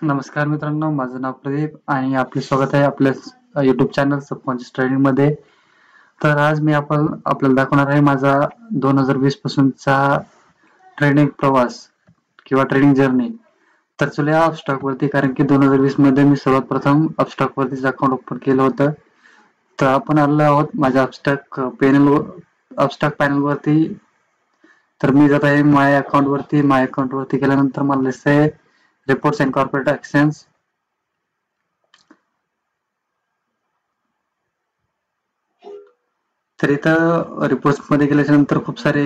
नमस्कार मित्रांनो, माझं नाव प्रदीप आणि आपले स्वागत आहे आपल्या YouTube चॅनल सबकॉन्शियस ट्रेडिंग मध्ये. तर आज मी आपल्याला दाखवणार आहे माझा 2020 पासूनचा ट्रेडिंग प्रवास किंवा ट्रेडिंग जर्नी. तर चला अपस्टॉक वरती, कारण की 2020 मध्ये मी सर्वात प्रथम अपस्टॉक वरतीच अकाउंट ओपन केलं होतं. तर आपण आलो आहोत माझ्या अपस्टॉक पॅनल वरती. तर मी जात आहे माय अकाउंट वरती गेल्यानंतर मला दिसतंय रिपोर्ट्स अँड कॉर्पोरेट ऍक्शन्स. तर इथं रिपोर्ट्स मध्ये गेल्याच्या नंतर खूप सारे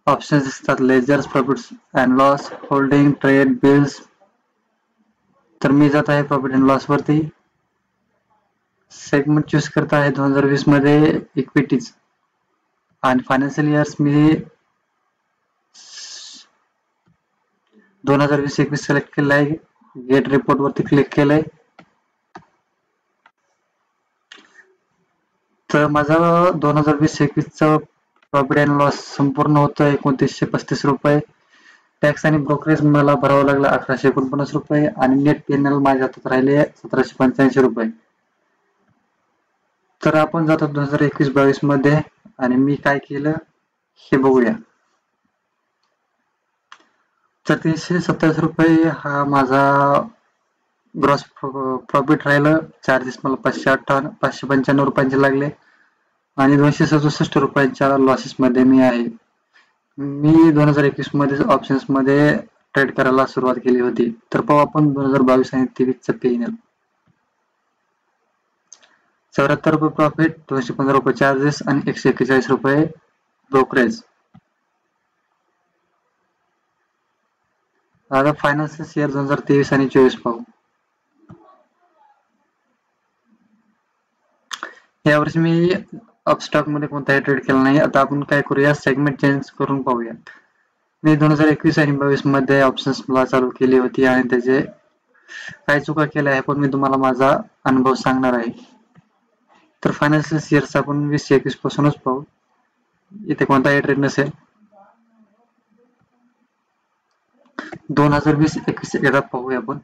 ऑप्शन्स दिसतात, ledgers, profits and loss, holding, trade, bills. तर मी जात आहे प्रॉफिट अँड लॉस वरती. सेगमेंट चूज करत आहे 2020 मध्ये इक्विटीज आणि फायनान्शियल इयर्स मी 2020-21 सिलेक्ट केलं आहे. गेट रिपोर्ट वरती क्लिक केलंय. तर माझा 2020-21 चा प्रॉफिट अँड लॉस संपूर्ण होतं 2935 रुपये. टॅक्स आणि ब्रोकरेज मला भरावं लागलं 1149 रुपये आणि नेट पेनल माझ्या हातात राहिले 1785 रुपये. तर आपण जातो 2021-22 मध्ये आणि मी काय केलं हे बघूया. तर 327 रुपये हा माझा ग्रॉस प्रॉफिट राहिलं. चार्जेस मला 595 रुपयांचे लागले आणि 267 रुपयांच्या लॉसेस मध्ये मी आहे. मी 2021 मध्ये ऑप्शन्स मध्ये ट्रेड करायला सुरुवात केली होती. तर पाहू आपण 2022 आणि 23 चं P&L. 74 रुपये प्रॉफिट, 215 रुपये चार्जेस आणि 141 रुपये ब्रोकरेज. आता फायनान्शियल इयर 2023 आणि 24 पाहू. यावर्षी मी अपस्टॉक मध्ये कोणताही ट्रेड केला नाही. आता आपण काय करूया, सेगमेंट चेंज करून पाहूया. मी 2021 आणि 22 मध्ये ऑप्शन्स मला चालू केली होती आणि त्याचे काय चुका केल्या आहे पण मी तुम्हाला माझा अनुभव सांगणार आहे. तर फायनान्शियल इयर्स आपण 2021 पासूनच पाहू. इथे कोणताही ट्रेड नसेल. 2020-21 एकदा पाहूया आपण.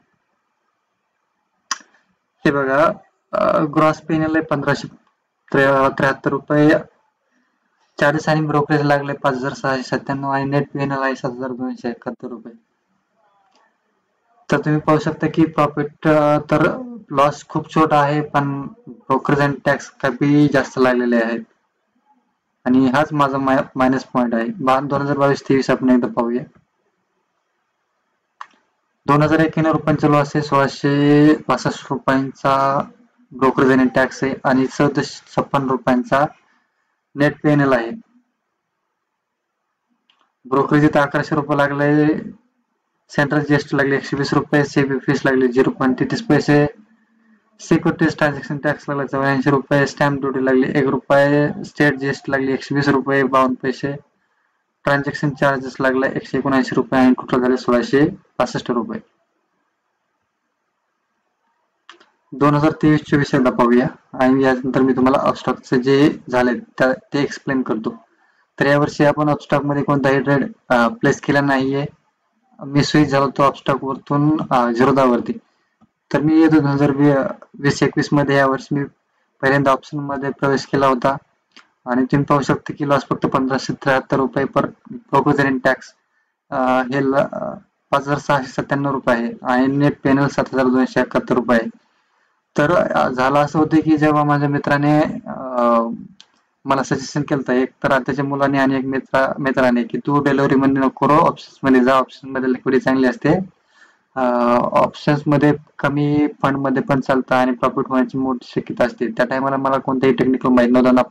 हे बघा, ग्रॉस पेनल आहे 1573 रुपये. चार्जेस आणि ब्रोकरेज लागले 5697 आणि नेट पेनल आहे 7271 रुपये. तर तुम्ही पाहू शकता की प्रॉफिट तर लॉस खूप छोटा आहे, पण ब्रोकरेज आणि टॅक्स कमी जास्त लागलेले आहेत आणि हाच माझा मायनस पॉइंट आहे. 2022-23 आपण एकदा पाहूया. 2091 रुपयांचा लॉस आहे, 1662 रुपयांचा ब्रोकरेज आणि टॅक्स आहे आणि 1456 रुपयांचा नेट पेनल आहे. ब्रोकरेज इथं 1100 रुपये लागले, सेंट्रल जीएसटी लागले 120 रुपये, सेबी फीस लागली 0.33 पैसे, सिक्युरिटीज ट्रान्झॅक्शन टॅक्स लागला 84 रुपये, स्टॅम्प ड्युटी लागली 1 रुपये, स्टेट जीएसटी लागली 120 रुपये 52 पैसे, ट्रान्झॅक्शन चार्जेस लागला 179 रुपये आणि टोटल झाले 1665 रुपये. 2023-24 एकदा पाहूया आणि यानंतर मी तुम्हाला अपस्टॉकचे जे झाले ते एक्सप्लेन करतो. तर यावर्षी आपण अपस्टॉक मध्ये कोणताही ट्रेड प्लेस केला नाहीये. मी स्विच झालो होतो अपस्टॉक वरतून झिरोधा वरती. तर मी 2020-21 मध्ये यावर्षी मी पहिल्यांदा ऑप्शन मध्ये प्रवेश केला होता आणि तुम्ही पाहू शकता की लॉस फक्त 1573 रुपये पर ब्रोकरेज आणि टॅक्स हे 5697 रुपये आहे आणि नेट पेनल 7271 रुपये आहे. तर झालं असं होतं की जेव्हा माझ्या मित्राने मला सजेशन केलं, एक तर त्याच्या मुलाने आणि एक मित्राने की तू डिलिव्हरी मध्ये नको करू, ऑप्शन्स मध्ये जा, ऑप्शन मध्ये लिक्विडिटी चांगली असते, ऑप्शन्स मध्ये कमी फंड मध्ये पण चालतं आणि प्रॉफिट होण्याची मोठी शक्यता असते. त्या टायमाला मला कोणताही टेक्निकल माहित नव्हतं ना,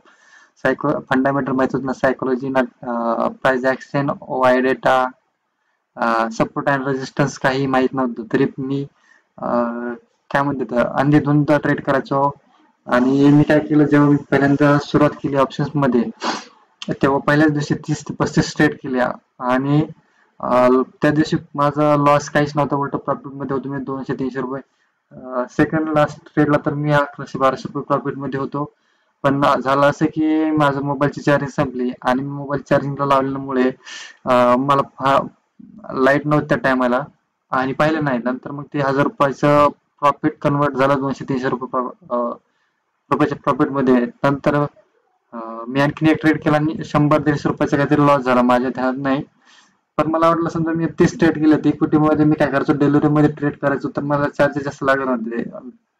फंडामेंटल माहित होत ना, सायकोलॉजी ना, price action, Y data, support and resistance काही माहित नव्हतं. तरी मी काय म्हणतात अंधेधुंद ट्रेड करायचो. आणि मी काय केलं, जेव्हा मी पहिल्यांदा सुरुवात केली ऑप्शन्स मध्ये तेव्हा पहिल्याच दिवशी 30 ते 35 ट्रेड केल्या आणि त्या दिवशी माझा लॉस काहीच नव्हता, उलट प्रॉफिट मध्ये होतो मी 200-300 रुपये. सेकंड लास्ट ट्रेडला तर मी 1100-1200 रुपये प्रॉफिट मध्ये होतो. पण झालं असं की माझं मोबाईलची चार्जिंग संपली आणि मोबाईल चार्जिंगला लावल्यामुळे मला लाईट नव्हती त्या टायमाला आणि पाहिलं नाही. नंतर मग ते 1000 रुपयाचं प्रॉफिट कन्वर्ट झालं 200-300 रुपयाच्या प्रॉफिट मध्ये. नंतर मी आणखीन एक ट्रेड केला आणि 100-150 रुपयाचा काहीतरी लॉस झाला, माझ्या ध्यानात नाही. पण मला वाटलं समजा मी 30 ट्रेड केले होते इक्विटी मध्ये, मी काय करायचो डेलिव्हरी मध्ये ट्रेड करायचो, तर मला चार्जेस जास्त लागत नव्हते.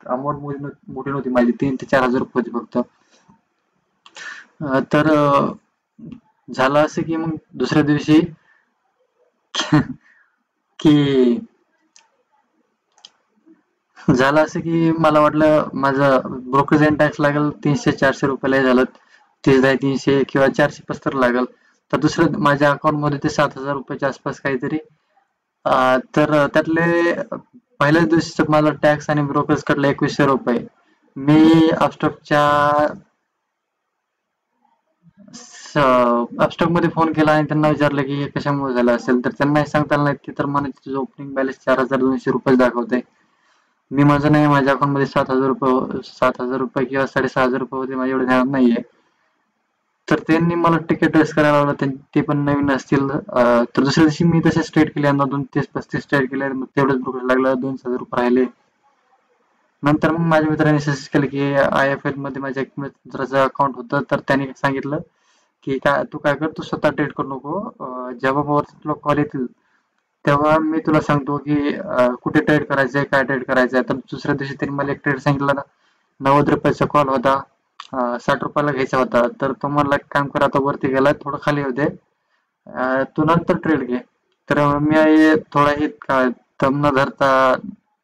अमाऊंट मोठी नव्हती माझी, 3,000 ते 4,000 रुपये फक्त. तर झालं असं की मग दुसऱ्या दिवशी की झालं असं की मला वाटलं माझं ब्रोकरेज एंड टॅक्स लागेल 300-400 रुपयाला झालं, 300 किंवा 475 लागेल. तर दुसरं माझ्या अकाउंट मध्ये ते 7,000 रुपयाच्या आसपास काहीतरी. तर त्यातले पहिल्याच दिवशी मला टॅक्स आणि ब्रोकरेज कटला 2100 रुपये. मी अपस्टॉकच्या अपस्टॉक मध्ये फोन केला आणि त्यांना विचारलं की हे कशामुळे झालं असेल, तर त्यांना सांगता आलं नाही. ते तर म्हणे तुझं ओपनिंग बॅलन्स 4,200 रुपये दाखवते. मी माझं नाही, माझ्या अकाउंट मध्ये 7,000 रुपये किंवा 6,500 रुपये होते, माझ्या एवढे ध्यानात नाहीये. तर त्यांनी मला तिकीट ट्रेस करायला लावलं, ते पण नवीन असतील. तर दुसऱ्या दिवशी मी तसेच ट्रेड केले, 30-35 ट्रेड केले, मग तेवढंच ब्रोकरेज लागलं, 2,000 रुपये राहिले. नंतर मग माझ्या मित्राने सजेस्ट केलं की IIFL मध्ये माझ्या एक मित्राचं अकाउंट होतं, तर त्याने सांगितलं की तू काय कर, तू स्वतः ट्रेड करू नको. जेव्हा तुला कॉल येतील तेव्हा मी तुला सांगतो की कुठे ट्रेड करायचंय, काय ट्रेड करायचंय. तर दुसऱ्या दिवशी त्यांनी मला एक ट्रेड सांगितलं ना, 90 रुपयाचा कॉल होता, 60 रुपयाला घ्यायचा होता. तर तो म्हणला एक काम कर, आता वरती गेला, थोडं खाली होते, तू नंतर ट्रेड घे. तर मी थोडाही दम न धरता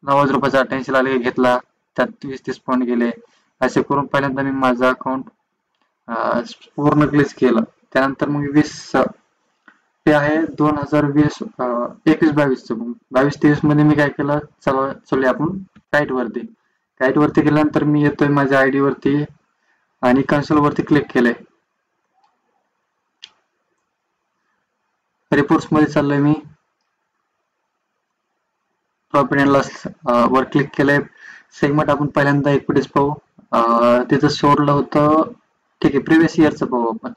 90 रुपयाचा 88 ला घेतला, त्यात 20-30 पॉईंट गेले. असे करून पहिल्यांदा मी माझं अकाउंट पूर्ण क्लोज केलं. त्यानंतर मग 20 ते आहे 2020 21-22चं. 22-23 मध्ये मी काय केलं, चला आपण काईट वरती. काईट वरती गेल्यानंतर मी येतोय माझ्या आयडी वरती आणि कन्सोल वरती क्लिक केलंय. रिपोर्ट्स मध्ये चाललोय मी, प्रॉफिट अँड लॉस वर क्लिक केलंय. सेगमेंट आपण पहिल्यांदा इक्विटीज पाहू. तिथं सोडलं होतं, ठीक आहे, प्रिव्हियस इयरचं पाहू आपण.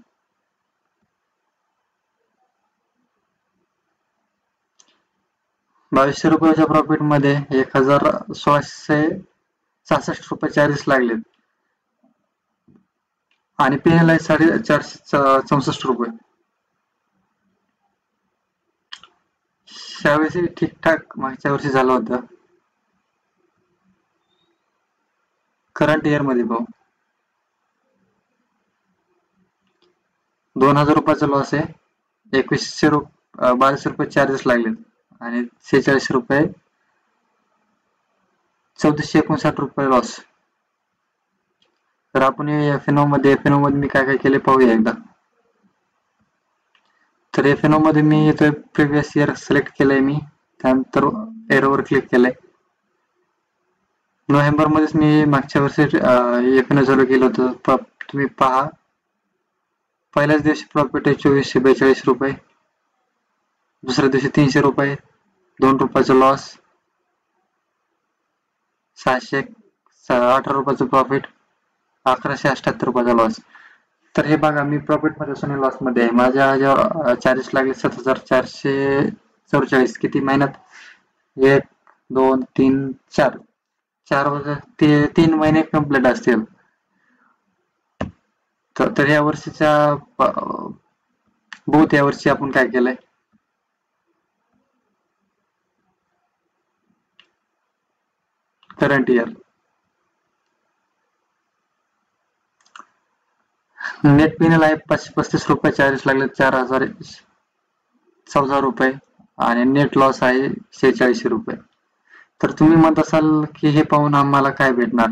2200 रुपयाच्या प्रॉफिट मध्ये 1,1666 रुपये चार्जेस लागलेत आणि पीएनएल आहे 464 रुपये. त्यावेळेस ठीकठाक मागच्या वर्षी झालं होतं. करंट इयर मध्ये पाहू, 2,000 रुपयाचा लॉस आहे. 2200 रुपये चार्जेस लागलेत आणि 46 रुपये, 1459 रुपये लॉस. तर आपण एफएनओ मध्ये मी काय काय केले पाहूया एकदा. तर एफएनओ मध्ये मी येतोय, प्रिव्हियस इयर सिलेक्ट केलंय मी, त्यानंतर एरोवर क्लिक केलंय. नोव्हेंबर मध्येच मी मागच्या वर्षी एफएनओ चालू केलं होतं. तुम्ही पहा, पहिल्याच दिवशी प्रॉफिट आहे 2442 रुपये, दुसऱ्या दिवशी 300 रुपये, 2 रुपयाचा लॉस, 618 रुपयाचं प्रॉफिट, 1178 रुपयाचा लॉस. तर हे बघा, मी प्रॉफिट मध्ये असून लॉस मध्ये आहे. माझ्या चार्जेस लागले 7,444. किती महिन्यात? 1, 2, 3, 4, 3 महिने कम्प्लीट असतील. तर या वर्षीच्या बहुत या वर्षी आपण काय केलंय, करंट इयर नेट पिनल आहे 535 रुपये, चार्जेस लागले 4,014 रुपये आणि नेट लॉस आहे 46 रुपये. तर तुम्ही म्हणत असाल की हे पाहून आम्हाला काय भेटणार,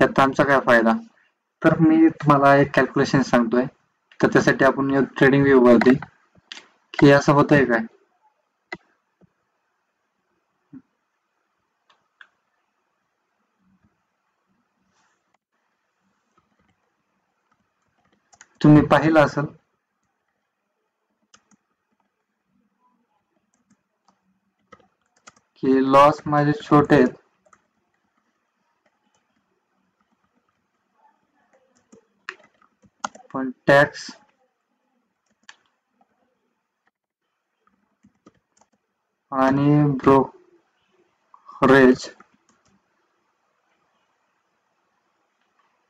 यात आमचा काय फायदा? तर मी तुम्हाला एक कॅल्क्युलेशन सांगतोय. तर त्यासाठी आपण ट्रेडिंग व्ह्यू वरती, की असं होतंय काय, तुम्ही पाहिलं असेल की लॉस माझे छोटे आहेत, पण आणि ब्रोकरेज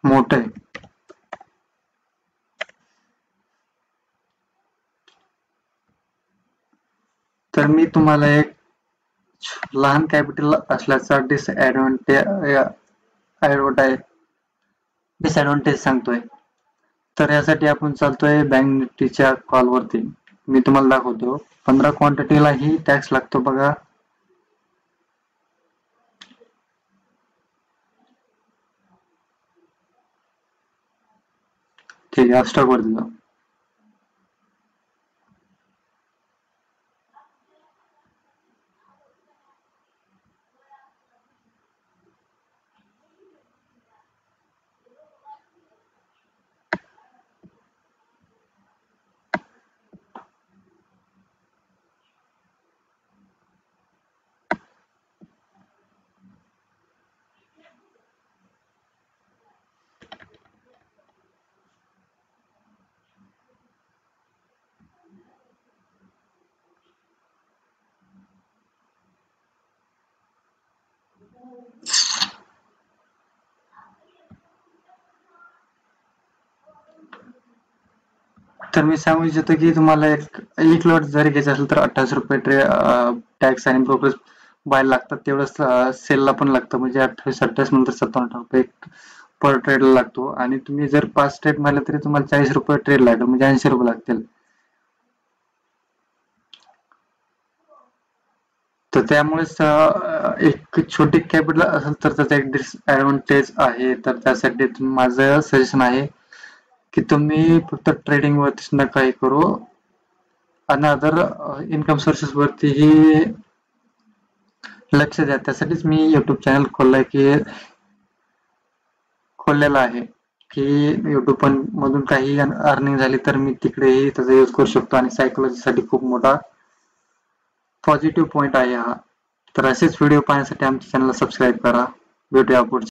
मोठे आहे. तर मी तुम्हाला एक लहान कॅपिटल असल्याचा डिसएडव्हान्टेज सांगतोय. तर यासाठी आपण चालतोय बँक निफ्टीच्या कॉलवरती. मी तुम्हाला दाखवतो. 15 क्वांटिटीला ही टॅक्स लागतो बघा. ठीक आहे, अपस्टॉक वरती जाऊ. तर मी सांगू इच्छितो की तुम्हाला एक लॉट जरी घ्यायचं असेल तर 28 रुपये टॅक्स आणि ब्रोकरेज बाय लागतात. तेवढंच सेलला पण लागतं. म्हणजे 28 नंतर 57 रुपये पर ट्रेडला लागतो. आणि तुम्ही जर 5 ट्रेड मारले तरी तुम्हाला 40 रुपये ट्रेड लागेल, म्हणजे 80 रुपये लागतील. तर त्यामुळेच एक छोटी कॅपिटल असेल तर त्याचा एक डिसएडव्हान्टेज आहे. तर त्यासाठी माझं सजेशन आहे की तुम्ही फक्त ट्रेडिंग वरतीच नका हे करू, अनदर इन्कम सोर्सेस वरतीही लक्ष द्या. त्यासाठीच मी युट्यूब चॅनल खोललेला आहे की युट्यूब पण मधून काही अर्निंग झाली तर मी तिकडेही त्याचा यूज करू शकतो. आणि सायकोलॉजीसाठी खूप मोठा पॉझिटिव्ह पॉइंट आहे हा. तर असेच व्हिडिओ पाहण्यासाठी आमच्या चॅनलला सबस्क्राईब करा. भेटूया पुढच्या